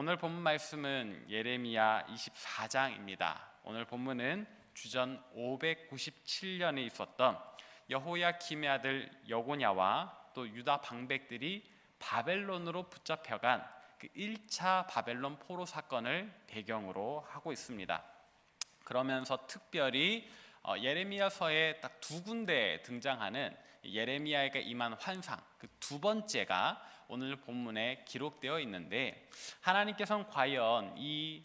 오늘 본문 말씀은 예레미야 24장입니다. 오늘 본문은 주전 597년에 있었던 여호야김의 아들 여고냐와 또 유다 방백들이 바벨론으로 붙잡혀간 그 1차 바벨론 포로 사건을 배경으로 하고 있습니다. 그러면서 특별히 예레미야서에 딱 두 군데 등장하는 예레미야에게 임한 환상, 그 두 번째가 오늘 본문에 기록되어 있는데, 하나님께서는 과연 이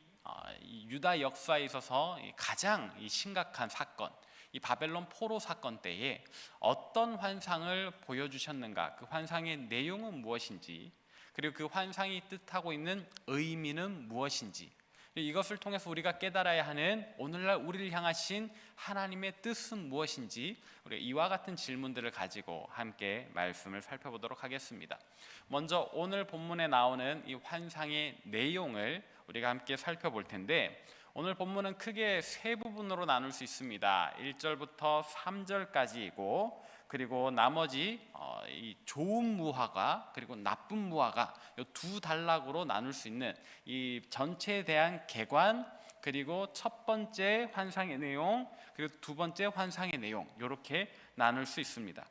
유다 역사에 있어서 가장 심각한 사건, 이 바벨론 포로 사건 때에 어떤 환상을 보여주셨는가, 그 환상의 내용은 무엇인지, 그리고 그 환상이 뜻하고 있는 의미는 무엇인지, 이것을 통해서 우리가 깨달아야 하는 오늘날 우리를 향하신 하나님의 뜻은 무엇인지, 우리가 이와 같은 질문들을 가지고 함께 말씀을 살펴보도록 하겠습니다. 먼저 오늘 본문에 나오는 이 환상의 내용을 우리가 함께 살펴볼 텐데, 오늘 본문은 크게 세 부분으로 나눌 수 있습니다. 1절부터 3절까지이고, 그리고 나머지 이 좋은 무화과 그리고 나쁜 무화과 이 두 단락으로 나눌 수 있는 이 전체에 대한 개관, 그리고 첫 번째 환상의 내용, 그리고 두 번째 환상의 내용, 이렇게 나눌 수 있습니다.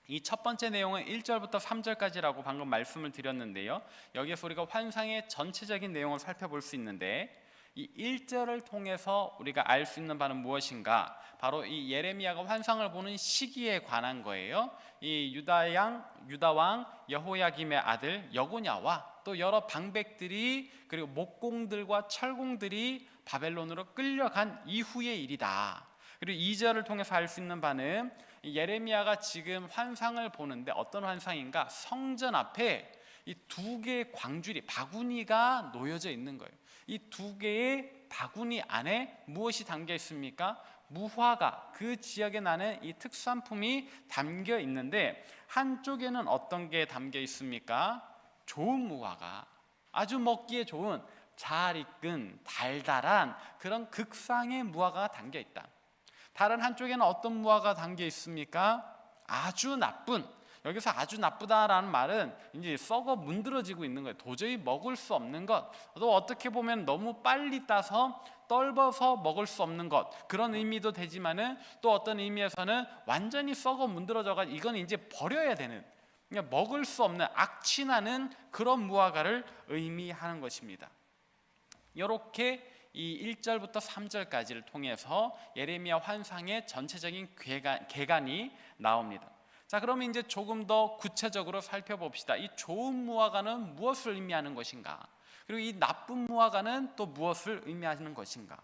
이 첫 번째 내용은 1절부터 3절까지라고 방금 말씀을 드렸는데요, 여기에서 우리가 환상의 전체적인 내용을 살펴볼 수 있는데, 이 1절을 통해서 우리가 알 수 있는 바는 무엇인가? 바로 이 예레미야가 환상을 보는 시기에 관한 거예요. 이 유다 왕 여호야김의 아들 여고냐와 또 여러 방백들이, 그리고 목공들과 철공들이 바벨론으로 끌려간 이후의 일이다. 그리고 2절을 통해서 알 수 있는 바는 예레미야가 지금 환상을 보는데, 어떤 환상인가? 성전 앞에 이 두 개의 광주리, 바구니가 놓여져 있는 거예요. 이 두 개의 바구니 안에 무엇이 담겨 있습니까? 무화과, 그 지역에 나는 이 특산품이 담겨 있는데, 한쪽에는 어떤 게 담겨 있습니까? 좋은 무화과, 아주 먹기에 좋은 잘 익은 달달한 그런 극상의 무화과가 담겨 있다. 다른 한쪽에는 어떤 무화과가 담겨 있습니까? 아주 나쁜, 여기서 아주 나쁘다라는 말은 이제 썩어 문드러지고 있는 거예요. 도저히 먹을 수 없는 것, 또 어떻게 보면 너무 빨리 따서 떫어서 먹을 수 없는 것, 그런 의미도 되지만은 또 어떤 의미에서는 완전히 썩어 문드러져가지고 이건 이제 버려야 되는, 그러니까 먹을 수 없는 악취나는 그런 무화과를 의미하는 것입니다. 이렇게 이 1절부터 3절까지를 통해서 예레미야 환상의 전체적인 개관이 나옵니다. 자, 그러면 이제 조금 더 구체적으로 살펴봅시다. 이 좋은 무화과는 무엇을 의미하는 것인가? 그리고 이 나쁜 무화과는 또 무엇을 의미하는 것인가?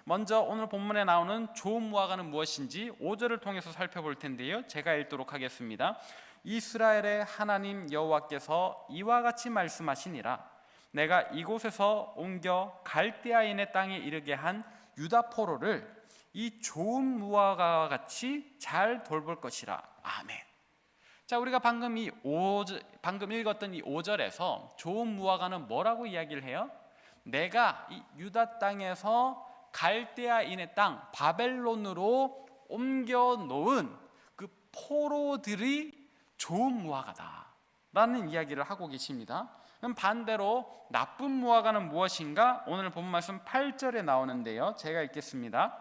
먼저 오늘 본문에 나오는 좋은 무화과는 무엇인지 5절을 통해서 살펴볼 텐데요, 제가 읽도록 하겠습니다. 이스라엘의 하나님 여호와께서 이와 같이 말씀하시니라. 내가 이곳에서 옮겨 갈대아인의 땅에 이르게 한 유다 포로를 이 좋은 무화과와 같이 잘 돌볼 것이라. 아멘. 자, 우리가 방금 읽었던 이 5절에서 좋은 무화과는 뭐라고 이야기를 해요? 내가 이 유다 땅에서 갈대아인의 땅 바벨론으로 옮겨 놓은 그 포로들이 좋은 무화과다 라는 이야기를 하고 계십니다. 그럼 반대로 나쁜 무화과는 무엇인가? 오늘 본 말씀 8절에 나오는데요, 제가 읽겠습니다.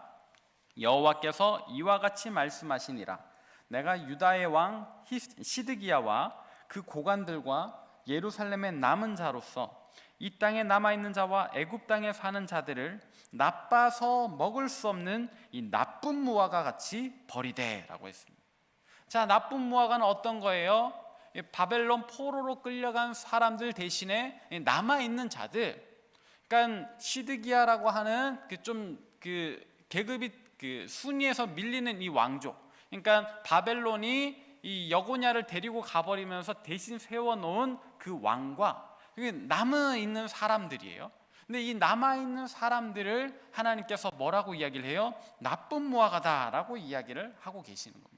여호와께서 이와 같이 말씀하시니라. 내가 유다의 왕 시드기야와 그 고관들과 예루살렘의 남은 자로서 이 땅에 남아있는 자와 애굽 땅에 사는 자들을 나빠서 먹을 수 없는 이 나쁜 무화과 같이 버리되라고 했습니다. 자, 나쁜 무화과는 어떤 거예요? 바벨론 포로로 끌려간 사람들 대신에 남아있는 자들, 그러니까 시드기야라고 하는 그 계급이 그 순위에서 밀리는 이 왕족, 그러니까 바벨론이 이 여고냐를 데리고 가버리면서 대신 세워놓은 그 왕과 남아있는 사람들이에요. 근데 이 남아있는 사람들을 하나님께서 뭐라고 이야기를 해요? 나쁜 무화과다라고 이야기를 하고 계시는 겁니다.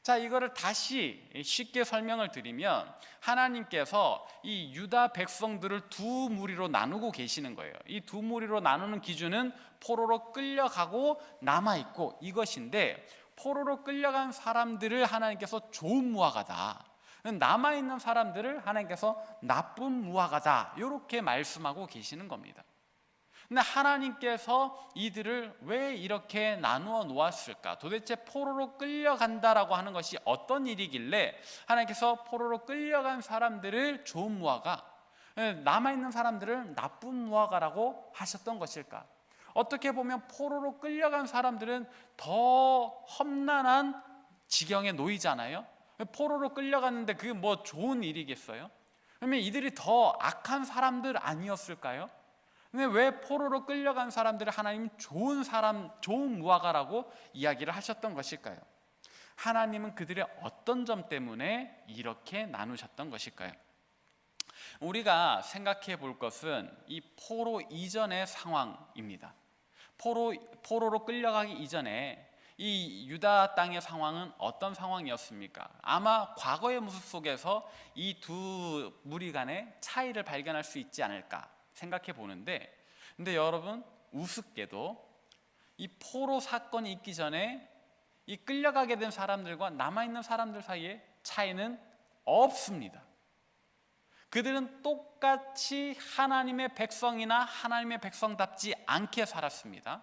자, 이거를 다시 쉽게 설명을 드리면, 하나님께서 이 유다 백성들을 두 무리로 나누고 계시는 거예요. 이 두 무리로 나누는 기준은 포로로 끌려가고 남아있고 이것인데, 포로로 끌려간 사람들을 하나님께서 좋은 무화과다, 남아있는 사람들을 하나님께서 나쁜 무화과다 이렇게 말씀하고 계시는 겁니다. 근데 하나님께서 이들을 왜 이렇게 나누어 놓았을까? 도대체 포로로 끌려간다라고 하는 것이 어떤 일이길래 하나님께서 포로로 끌려간 사람들을 좋은 무화과, 남아있는 사람들을 나쁜 무화과라고 하셨던 것일까? 어떻게 보면 포로로 끌려간 사람들은 더 험난한 지경에 놓이잖아요. 포로로 끌려갔는데 그게 뭐 좋은 일이겠어요? 그러면 이들이 더 악한 사람들 아니었을까요? 근데 왜 포로로 끌려간 사람들을 하나님은 좋은 사람, 좋은 무화과라고 이야기를 하셨던 것일까요? 하나님은 그들의 어떤 점 때문에 이렇게 나누셨던 것일까요? 우리가 생각해 볼 것은 이 포로 이전의 상황입니다. 포로로 끌려가기 이전에 이 유다 땅의 상황은 어떤 상황이었습니까? 아마 과거의 모습 속에서 이 두 무리 간의 차이를 발견할 수 있지 않을까 생각해 보는데, 근데 여러분 우습게도 이 포로 사건이 있기 전에 이 끌려가게 된 사람들과 남아있는 사람들 사이에 차이는 없습니다. 그들은 똑같이 하나님의 백성이나 하나님의 백성답지 않게 살았습니다.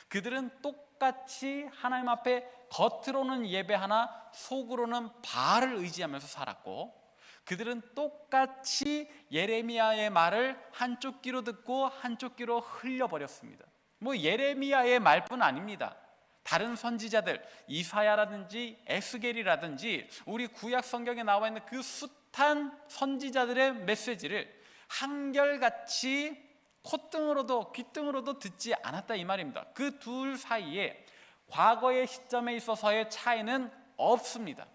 그들은 똑같이 하나님 앞에 겉으로는 예배하나 속으로는 바알을 의지하면서 살았고, 그들은 똑같이 예레미야의 말을 한쪽 귀로 듣고 한쪽 귀로 흘려버렸습니다. 뭐 예레미야의 말뿐 아닙니다. 다른 선지자들 이사야라든지 에스겔이라든지 우리 구약 성경에 나와 있는 그 숱한 선지자들의 메시지를 한결같이 콧등으로도 귓등으로도 듣지 않았다 이 말입니다. 그 둘 사이에 과거의 시점에 있어서의 차이는 없습니다.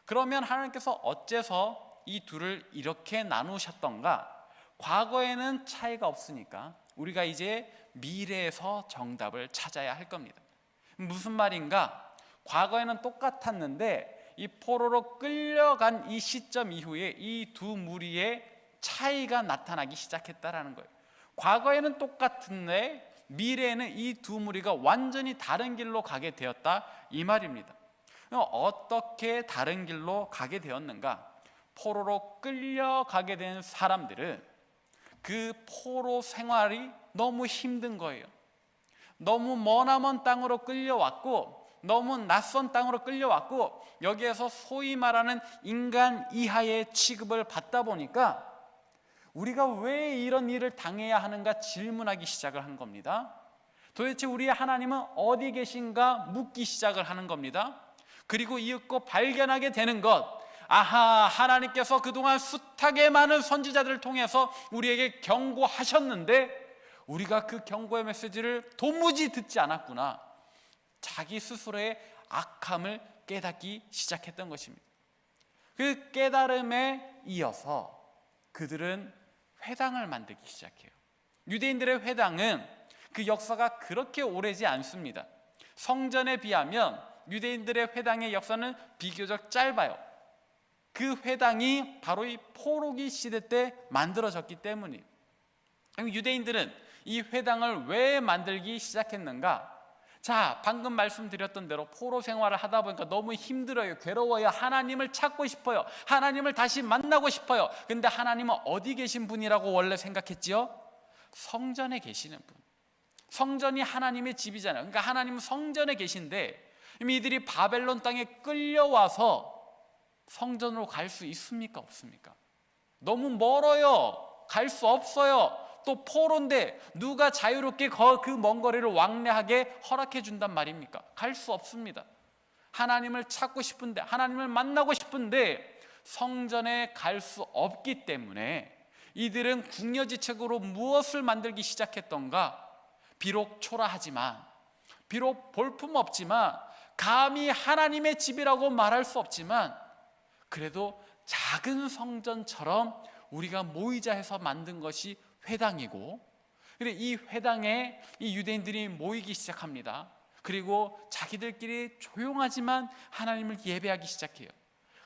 그러면 하나님께서 어째서 이 둘을 이렇게 나누셨던가? 과거에는 차이가 없으니까 우리가 이제 미래에서 정답을 찾아야 할 겁니다. 무슨 말인가? 과거에는 똑같았는데 이 포로로 끌려간 이 시점 이후에 이 두 무리의 차이가 나타나기 시작했다라는 거예요. 과거에는 똑같은데 미래에는 이 두 무리가 완전히 다른 길로 가게 되었다 이 말입니다. 어떻게 다른 길로 가게 되었는가? 포로로 끌려가게 된 사람들은 그 포로 생활이 너무 힘든 거예요. 너무 머나먼 땅으로 끌려왔고, 너무 낯선 땅으로 끌려왔고, 여기에서 소위 말하는 인간 이하의 취급을 받다 보니까 우리가 왜 이런 일을 당해야 하는가 질문하기 시작을 한 겁니다. 도대체 우리의 하나님은 어디 계신가 묻기 시작을 하는 겁니다. 그리고 이윽고 발견하게 되는 것, 아하, 하나님께서 그동안 숱하게 많은 선지자들을 통해서 우리에게 경고하셨는데 우리가 그 경고의 메시지를 도무지 듣지 않았구나. 자기 스스로의 악함을 깨닫기 시작했던 것입니다. 그 깨달음에 이어서 그들은 회당을 만들기 시작해요. 유대인들의 회당은 그 역사가 그렇게 오래지 않습니다. 성전에 비하면 유대인들의 회당의 역사는 비교적 짧아요. 그 회당이 바로 이 포로기 시대 때 만들어졌기 때문이에요. 유대인들은 이 회당을 왜 만들기 시작했는가? 자, 방금 말씀드렸던 대로 포로 생활을 하다 보니까 너무 힘들어요. 괴로워요. 하나님을 찾고 싶어요. 하나님을 다시 만나고 싶어요. 근데 하나님은 어디 계신 분이라고 원래 생각했지요? 성전에 계시는 분. 성전이 하나님의 집이잖아요. 그러니까 하나님은 성전에 계신데 이들이 바벨론 땅에 끌려와서 성전으로 갈 수 있습니까? 없습니까? 너무 멀어요. 갈 수 없어요. 또 포로인데 누가 자유롭게 그 먼 거리를 왕래하게 허락해 준단 말입니까? 갈 수 없습니다. 하나님을 찾고 싶은데, 하나님을 만나고 싶은데 성전에 갈 수 없기 때문에 이들은 궁여지책으로 무엇을 만들기 시작했던가? 비록 초라하지만, 비록 볼품없지만, 감히 하나님의 집이라고 말할 수 없지만 그래도 작은 성전처럼 우리가 모이자 해서 만든 것이 회당이고, 그리고 이 회당에 이 유대인들이 모이기 시작합니다. 그리고 자기들끼리 조용하지만 하나님을 예배하기 시작해요.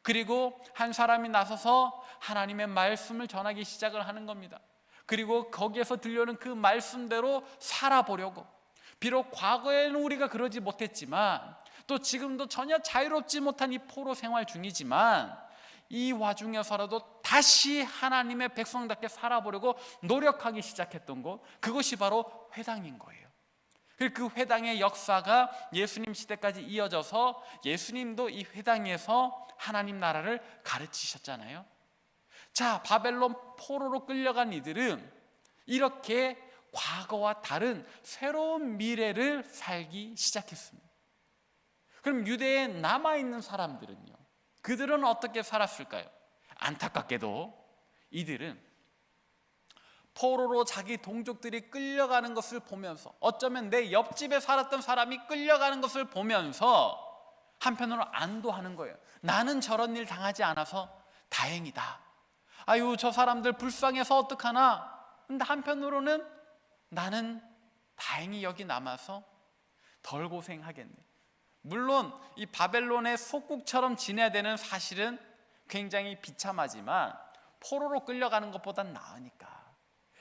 그리고 한 사람이 나서서 하나님의 말씀을 전하기 시작을 하는 겁니다. 그리고 거기에서 들려오는 그 말씀대로 살아보려고, 비록 과거에는 우리가 그러지 못했지만 또 지금도 전혀 자유롭지 못한 이 포로 생활 중이지만 이 와중에서라도 다시 하나님의 백성답게 살아보려고 노력하기 시작했던 것, 그것이 바로 회당인 거예요. 그리고 그 회당의 역사가 예수님 시대까지 이어져서 예수님도 이 회당에서 하나님 나라를 가르치셨잖아요. 자, 바벨론 포로로 끌려간 이들은 이렇게 과거와 다른 새로운 미래를 살기 시작했습니다. 그럼 유대에 남아있는 사람들은요, 그들은 어떻게 살았을까요? 안타깝게도 이들은 포로로 자기 동족들이 끌려가는 것을 보면서, 어쩌면 내 옆집에 살았던 사람이 끌려가는 것을 보면서 한편으로 안도하는 거예요. 나는 저런 일 당하지 않아서 다행이다. 아유, 저 사람들 불쌍해서 어떡하나. 근데 한편으로는 나는 다행히 여기 남아서 덜 고생하겠네. 물론 이 바벨론의 속국처럼 지내야 되는 사실은 굉장히 비참하지만 포로로 끌려가는 것보단 나으니까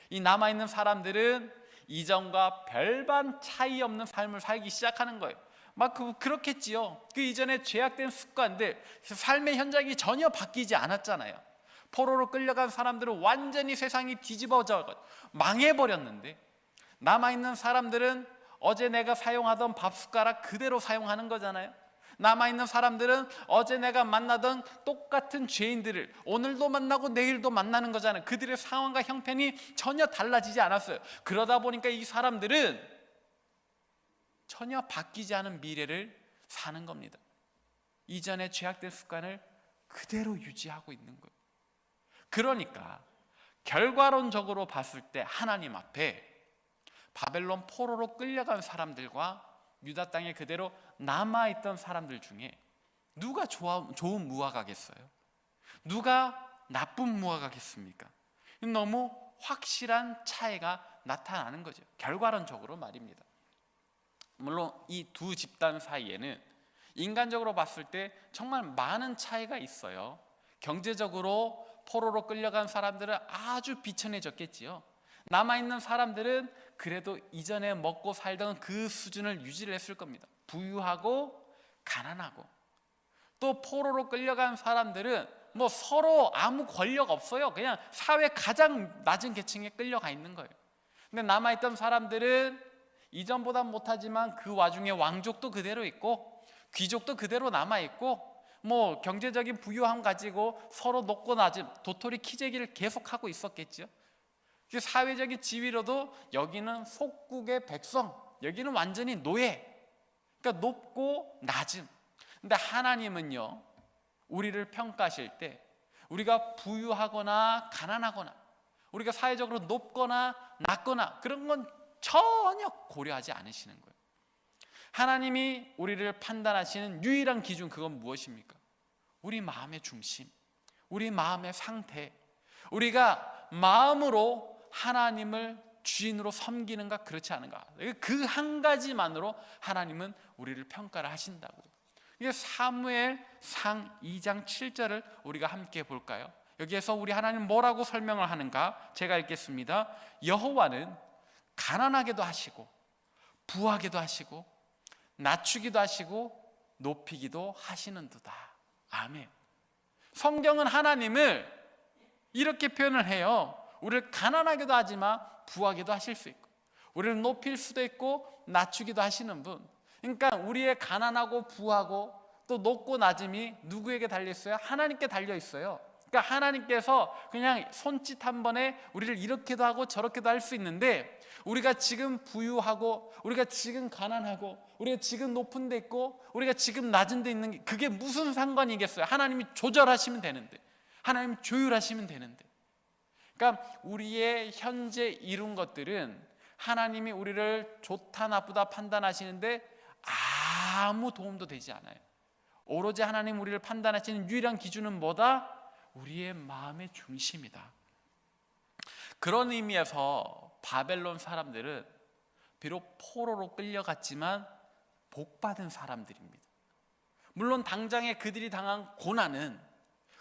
이 남아있는 사람들은 이전과 별반 차이 없는 삶을 살기 시작하는 거예요. 막 그렇겠지요. 그 이전에 죄악된 습관들, 삶의 현장이 전혀 바뀌지 않았잖아요. 포로로 끌려간 사람들은 완전히 세상이 뒤집어져 망해버렸는데, 남아있는 사람들은 어제 내가 사용하던 밥 숟가락 그대로 사용하는 거잖아요. 남아있는 사람들은 어제 내가 만나던 똑같은 죄인들을 오늘도 만나고 내일도 만나는 거잖아요. 그들의 상황과 형편이 전혀 달라지지 않았어요. 그러다 보니까 이 사람들은 전혀 바뀌지 않은 미래를 사는 겁니다. 이전의 죄악된 습관을 그대로 유지하고 있는 거예요. 그러니까 결과론적으로 봤을 때 하나님 앞에 바벨론 포로로 끌려간 사람들과 유다 땅에 그대로 남아있던 사람들 중에 누가 좋은 무화과겠어요? 누가 나쁜 무화과겠습니까? 너무 확실한 차이가 나타나는 거죠. 결과론적으로 말입니다. 물론 이 두 집단 사이에는 인간적으로 봤을 때 정말 많은 차이가 있어요. 경제적으로 포로로 끌려간 사람들은 아주 비천해졌겠지요. 남아있는 사람들은 그래도 이전에 먹고 살던 그 수준을 유지를 했을 겁니다. 부유하고 가난하고. 또 포로로 끌려간 사람들은 뭐 서로 아무 권력 없어요. 그냥 사회 가장 낮은 계층에 끌려가 있는 거예요. 근데 남아있던 사람들은 이전보다 못하지만 그 와중에 왕족도 그대로 있고 귀족도 그대로 남아있고 뭐 경제적인 부유함 가지고 서로 높고 낮은 도토리 키재기를 계속하고 있었겠죠. 사회적인 지위로도 여기는 속국의 백성, 여기는 완전히 노예. 그러니까 높고 낮음. 근데 하나님은요, 우리를 평가하실 때 우리가 부유하거나 가난하거나 우리가 사회적으로 높거나 낮거나 그런 건 전혀 고려하지 않으시는 거예요. 하나님이 우리를 판단하시는 유일한 기준, 그건 무엇입니까? 우리 마음의 중심, 우리 마음의 상태, 우리가 마음으로 하나님을 주인으로 섬기는가 그렇지 않은가, 그 한 가지만으로 하나님은 우리를 평가를 하신다고요. 이게 사무엘상 2장 7절을 우리가 함께 볼까요? 여기에서 우리 하나님 뭐라고 설명을 하는가? 제가 읽겠습니다. 여호와는 가난하게도 하시고 부하게도 하시고 낮추기도 하시고 높이기도 하시는도다. 아멘. 성경은 하나님을 이렇게 표현을 해요. 우리를 가난하게도 하지만 부하게도 하실 수 있고, 우리를 높일 수도 있고 낮추기도 하시는 분. 그러니까 우리의 가난하고 부하고 또 높고 낮음이 누구에게 달려 있어요? 하나님께 달려 있어요. 그러니까 하나님께서 그냥 손짓 한 번에 우리를 이렇게도 하고 저렇게도 할 수 있는데, 우리가 지금 부유하고 우리가 지금 가난하고 우리가 지금 높은 데 있고 우리가 지금 낮은 데 있는 게 그게 무슨 상관이겠어요? 하나님이 조절하시면 되는데, 하나님 조율하시면 되는데. 그러니까 우리의 현재 이룬 것들은 하나님이 우리를 좋다 나쁘다 판단하시는데 아무 도움도 되지 않아요. 오로지 하나님 우리를 판단하시는 유일한 기준은 뭐다? 우리의 마음의 중심이다. 그런 의미에서 바벨론 사람들은 비록 포로로 끌려갔지만 복받은 사람들입니다. 물론 당장에 그들이 당한 고난은,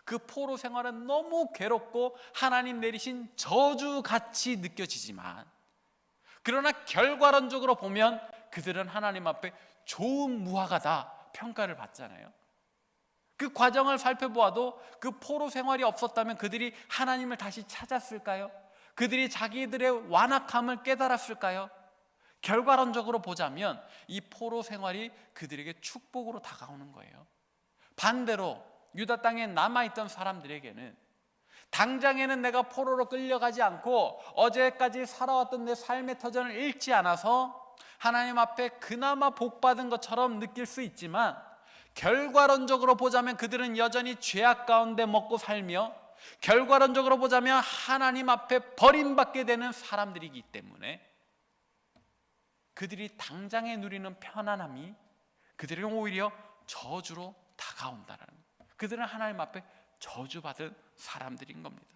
그 포로 생활은 너무 괴롭고 하나님 내리신 저주같이 느껴지지만, 그러나 결과론적으로 보면 그들은 하나님 앞에 좋은 무화과다 평가를 받잖아요. 그 과정을 살펴보아도 그 포로 생활이 없었다면 그들이 하나님을 다시 찾았을까요? 그들이 자기들의 완악함을 깨달았을까요? 결과론적으로 보자면 이 포로 생활이 그들에게 축복으로 다가오는 거예요. 반대로 유다 땅에 남아있던 사람들에게는 당장에는 내가 포로로 끌려가지 않고 어제까지 살아왔던 내 삶의 터전을 잃지 않아서 하나님 앞에 그나마 복받은 것처럼 느낄 수 있지만, 결과론적으로 보자면 그들은 여전히 죄악 가운데 먹고 살며, 결과론적으로 보자면 하나님 앞에 버림받게 되는 사람들이기 때문에 그들이 당장에 누리는 편안함이 그들에게 오히려 저주로 다가온다는 거예요. 그들은 하나님 앞에 저주받은 사람들인 겁니다.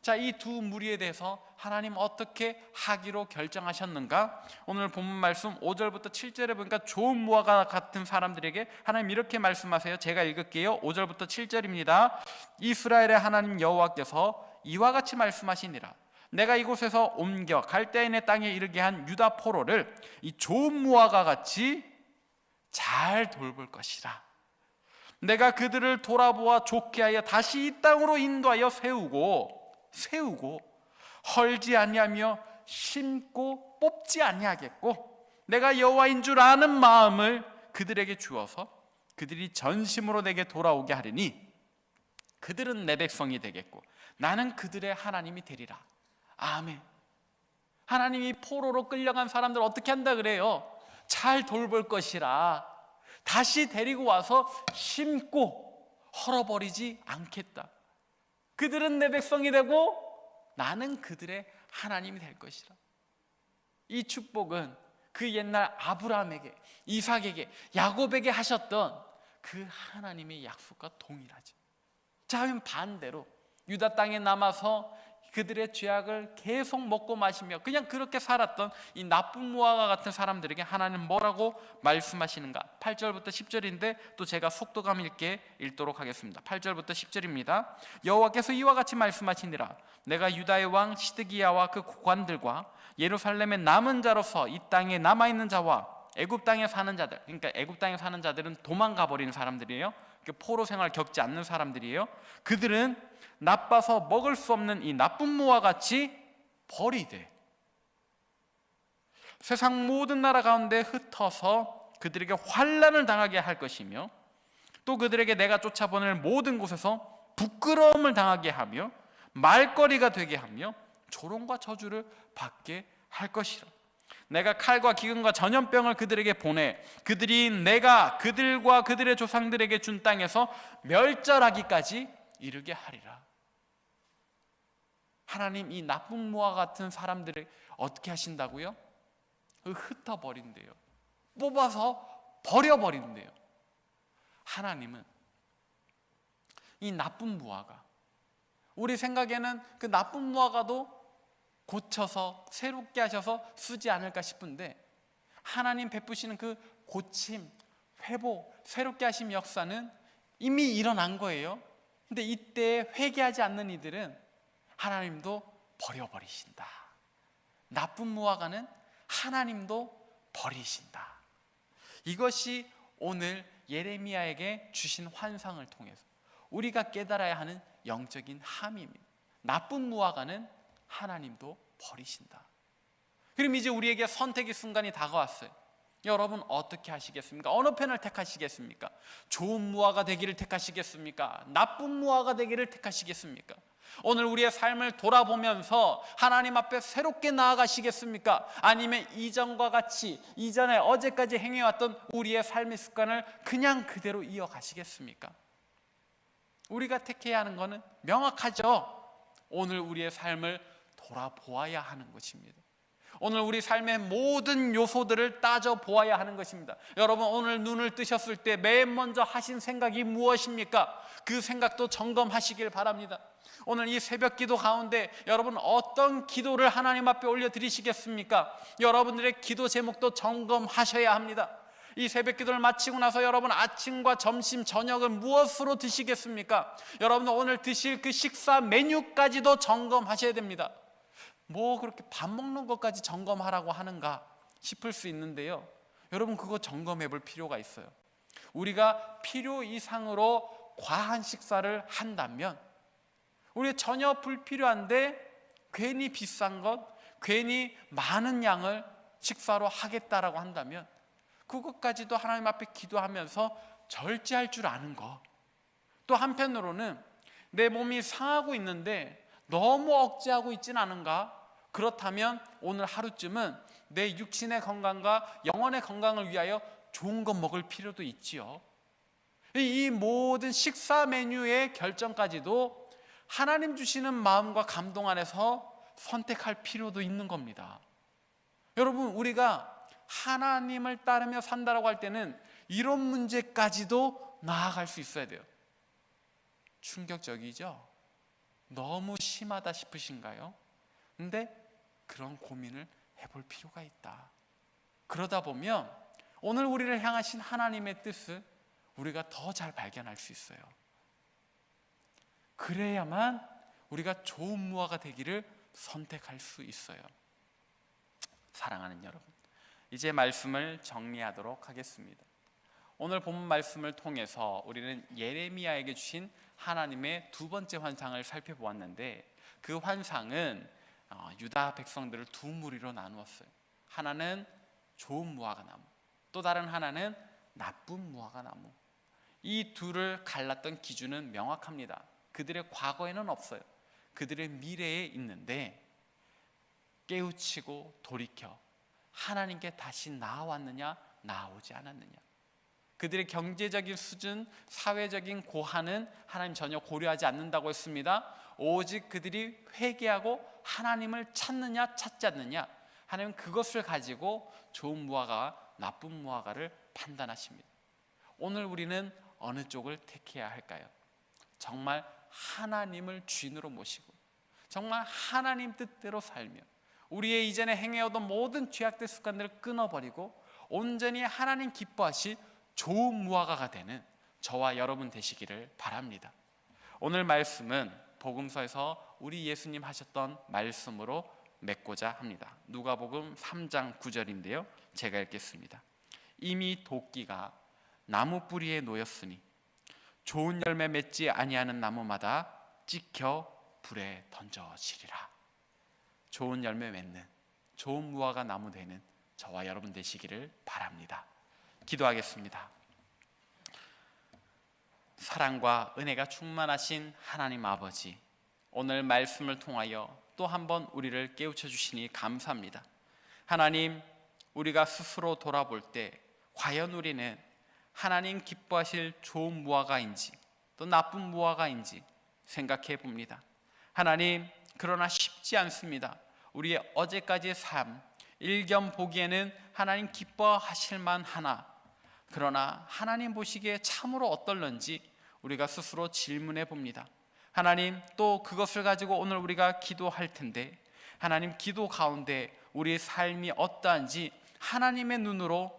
자, 이 두 무리에 대해서 하나님 어떻게 하기로 결정하셨는가? 오늘 본문 말씀 5절부터 7절에 보니까 좋은 무화과 같은 사람들에게 하나님 이렇게 말씀하세요. 제가 읽을게요. 5절부터 7절입니다. 이스라엘의 하나님 여호와께서 이와 같이 말씀하시니라. 내가 이곳에서 옮겨 갈대인의 땅에 이르게 한 유다 포로를 이 좋은 무화과 같이 잘 돌볼 것이라. 내가 그들을 돌아보아 좋게 하여 다시 이 땅으로 인도하여 세우고 헐지 아니하며 심고 뽑지 아니하겠고, 내가 여호와인 줄 아는 마음을 그들에게 주어서 그들이 전심으로 내게 돌아오게 하리니 그들은 내 백성이 되겠고 나는 그들의 하나님이 되리라. 아멘. 하나님이 포로로 끌려간 사람들 어떻게 한다 그래요? 잘 돌볼 것이라. 다시 데리고 와서 심고 헐어버리지 않겠다. 그들은 내 백성이 되고 나는 그들의 하나님이 될 것이라. 이 축복은 그 옛날 아브라함에게, 이삭에게, 야곱에게 하셨던 그 하나님의 약속과 동일하죠. 자, 그럼 반대로 유다 땅에 남아서 그들의 죄악을 계속 먹고 마시며 그냥 그렇게 살았던 이 나쁜 무화과 같은 사람들에게 하나님 뭐라고 말씀하시는가? 8절부터 10절인데 또 제가 속도감 있게 읽도록 하겠습니다. 8절부터 10절입니다. 여호와께서 이와 같이 말씀하시니라. 내가 유다의 왕 시드기야와 그 고관들과 예루살렘의 남은 자로서 이 땅에 남아있는 자와 애굽 땅에 사는 자들, 그러니까 애굽 땅에 사는 자들은 도망가 버린 사람들이에요. 포로 생활 겪지 않는 사람들이에요. 그들은 나빠서 먹을 수 없는 이 나쁜 무와 같이 버리되 세상 모든 나라 가운데 흩어서 그들에게 환난을 당하게 할 것이며, 또 그들에게 내가 쫓아보낼 모든 곳에서 부끄러움을 당하게 하며 말거리가 되게 하며 조롱과 저주를 받게 할 것이라. 내가 칼과 기근과 전염병을 그들에게 보내 그들이 내가 그들과 그들의 조상들에게 준 땅에서 멸절하기까지 이르게 하리라. 하나님 이 나쁜 무화 같은 사람들을 어떻게 하신다고요? 흩어버린대요. 뽑아서 버려버린대요. 하나님은 이 나쁜 무화과, 우리 생각에는 그 나쁜 무화과도 고쳐서 새롭게 하셔서 쓰지 않을까 싶은데, 하나님 베푸시는 그 고침, 회복, 새롭게 하심 역사는 이미 일어난 거예요. 근데 이때 회개하지 않는 이들은 하나님도 버려버리신다. 나쁜 무화과는 하나님도 버리신다. 이것이 오늘 예레미야에게 주신 환상을 통해서 우리가 깨달아야 하는 영적인 함입니다. 나쁜 무화과는 하나님도 버리신다. 그럼 이제 우리에게 선택의 순간이 다가왔어요. 여러분 어떻게 하시겠습니까? 어느 편을 택하시겠습니까? 좋은 무화과 되기를 택하시겠습니까? 나쁜 무화과 되기를 택하시겠습니까? 오늘 우리의 삶을 돌아보면서 하나님 앞에 새롭게 나아가시겠습니까? 아니면 이전과 같이 이전에 어제까지 행해왔던 우리의 삶의 습관을 그냥 그대로 이어가시겠습니까? 우리가 택해야 하는 것은 명확하죠. 오늘 우리의 삶을 돌아보아야 하는 것입니다. 오늘 우리 삶의 모든 요소들을 따져보아야 하는 것입니다. 여러분 오늘 눈을 뜨셨을 때 맨 먼저 하신 생각이 무엇입니까? 그 생각도 점검하시길 바랍니다. 오늘 이 새벽 기도 가운데 여러분 어떤 기도를 하나님 앞에 올려드리시겠습니까? 여러분들의 기도 제목도 점검하셔야 합니다. 이 새벽 기도를 마치고 나서 여러분 아침과 점심, 저녁을 무엇으로 드시겠습니까? 여러분 오늘 드실 그 식사 메뉴까지도 점검하셔야 됩니다. 뭐 그렇게 밥 먹는 것까지 점검하라고 하는가 싶을 수 있는데요, 여러분 그거 점검해 볼 필요가 있어요. 우리가 필요 이상으로 과한 식사를 한다면, 우리 전혀 불필요한데 괜히 비싼 것, 괜히 많은 양을 식사로 하겠다라고 한다면, 그것까지도 하나님 앞에 기도하면서 절제할 줄 아는 것. 또 한편으로는 내 몸이 상하고 있는데 너무 억제하고 있진 않은가? 그렇다면 오늘 하루쯤은 내 육신의 건강과 영혼의 건강을 위하여 좋은 것 먹을 필요도 있지요. 이 모든 식사 메뉴의 결정까지도 하나님 주시는 마음과 감동 안에서 선택할 필요도 있는 겁니다. 여러분, 우리가 하나님을 따르며 산다라고 할 때는 이런 문제까지도 나아갈 수 있어야 돼요. 충격적이죠? 너무 심하다 싶으신가요? 근데 그런 고민을 해볼 필요가 있다. 그러다 보면 오늘 우리를 향하신 하나님의 뜻을 우리가 더 잘 발견할 수 있어요. 그래야만 우리가 좋은 무화가 되기를 선택할 수 있어요. 사랑하는 여러분, 이제 말씀을 정리하도록 하겠습니다. 오늘 본문 말씀을 통해서 우리는 예레미야에게 주신 하나님의 두 번째 환상을 살펴보았는데, 그 환상은 유다 백성들을 두 무리로 나누었어요. 하나는 좋은 무화과 나무, 또 다른 하나는 나쁜 무화과 나무. 이 둘을 갈랐던 기준은 명확합니다. 그들의 과거에는 없어요. 그들의 미래에 있는데, 깨우치고 돌이켜 하나님께 다시 나아왔느냐, 나아오지 않았느냐. 그들의 경제적인 수준, 사회적인 고하는 하나님 전혀 고려하지 않는다고 했습니다. 오직 그들이 회개하고 하나님을 찾느냐, 찾지 않느냐, 하나님은 그것을 가지고 좋은 무화과와 나쁜 무화과를 판단하십니다. 오늘 우리는 어느 쪽을 택해야 할까요? 정말 하나님을 주인으로 모시고 정말 하나님 뜻대로 살며 우리의 이전에 행해오던 모든 죄악된 습관들을 끊어버리고 온전히 하나님 기뻐하실 좋은 무화과가 되는 저와 여러분 되시기를 바랍니다. 오늘 말씀은 복음서에서 우리 예수님 하셨던 말씀으로 맺고자 합니다. 누가복음 3장 9절인데요, 제가 읽겠습니다. 이미 도끼가 나무 뿌리에 놓였으니 좋은 열매 맺지 아니하는 나무마다 찍혀 불에 던져지리라. 좋은 열매 맺는, 좋은 무화과 나무 되는 저와 여러분 되시기를 바랍니다. 기도하겠습니다. 사랑과 은혜가 충만하신 하나님 아버지, 오늘 말씀을 통하여 또 한번 우리를 깨우쳐 주시니 감사합니다. 하나님, 우리가 스스로 돌아볼 때 과연 우리는 하나님 기뻐하실 좋은 무화과인지 또 나쁜 무화과인지 생각해 봅니다. 하나님, 그러나 쉽지 않습니다. 우리의 어제까지의 삶 일견 보기에는 하나님 기뻐하실 만하나, 그러나 하나님 보시기에 참으로 어떨런지 우리가 스스로 질문해 봅니다. 하나님, 또 그것을 가지고 오늘 우리가 기도할 텐데, 하나님 기도 가운데 우리의 삶이 어떠한지 하나님의 눈으로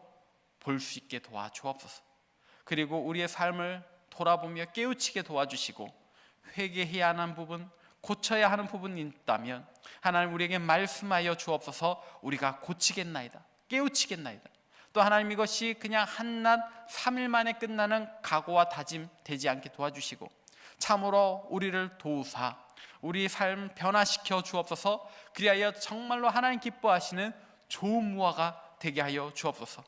볼 수 있게 도와주옵소서. 그리고 우리의 삶을 돌아보며 깨우치게 도와주시고, 회개해야 하는 부분, 고쳐야 하는 부분이 있다면 하나님 우리에게 말씀하여 주옵소서. 우리가 고치겠나이다, 깨우치겠나이다. 또 하나님, 이것이 그냥 한낮 3일 만에 끝나는 각오와 다짐 되지 않게 도와주시고, 참으로 우리를 도우사 우리 삶 변화시켜 주옵소서. 그리하여 정말로 하나님 기뻐하시는 좋은 무화가 되게 하여 주옵소서.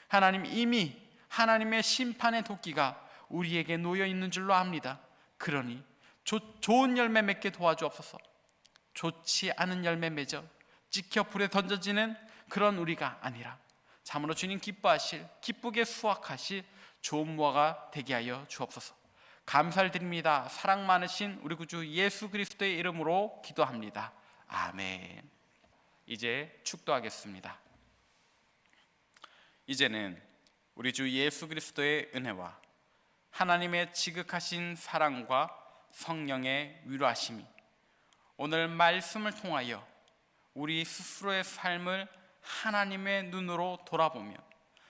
하나님, 이미 하나님의 심판의 도끼가 우리에게 놓여 있는 줄로 압니다. 그러니 좋은 열매 맺게 도와주옵소서. 좋지 않은 열매 맺어 찍혀 불에 던져지는 그런 우리가 아니라 참으로 주님 기뻐하실, 기쁘게 수확하실 좋은 무화가 되게 하여 주옵소서. 감사를 드립니다. 사랑 많으신 우리 구주 예수 그리스도의 이름으로 기도합니다. 아멘. 이제 축도하겠습니다. 이제는 우리 주 예수 그리스도의 은혜와 하나님의 지극하신 사랑과 성령의 위로하심이 오늘 말씀을 통하여 우리 스스로의 삶을 하나님의 눈으로 돌아보며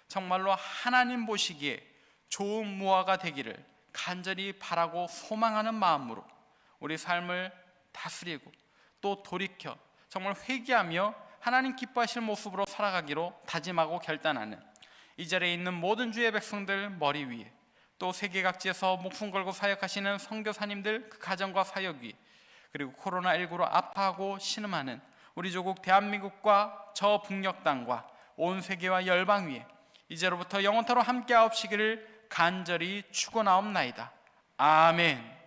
정말로 하나님 보시기에 좋은 무화가 되기를 간절히 바라고 소망하는 마음으로 우리 삶을 다스리고 또 돌이켜 정말 회개하며 하나님 기뻐하실 모습으로 살아가기로 다짐하고 결단하는 이 자리에 있는 모든 주의 백성들 머리 위에, 또 세계 각지에서 목숨 걸고 사역하시는 선교사님들 그 가정과 사역 위에, 그리고 코로나19로 아파하고 신음하는 우리 조국 대한민국과 저 북녘 땅과 온 세계와 열방 위에 이제로부터 영원토록 함께하옵시기를 간절히 축원하옵나이다. 아멘.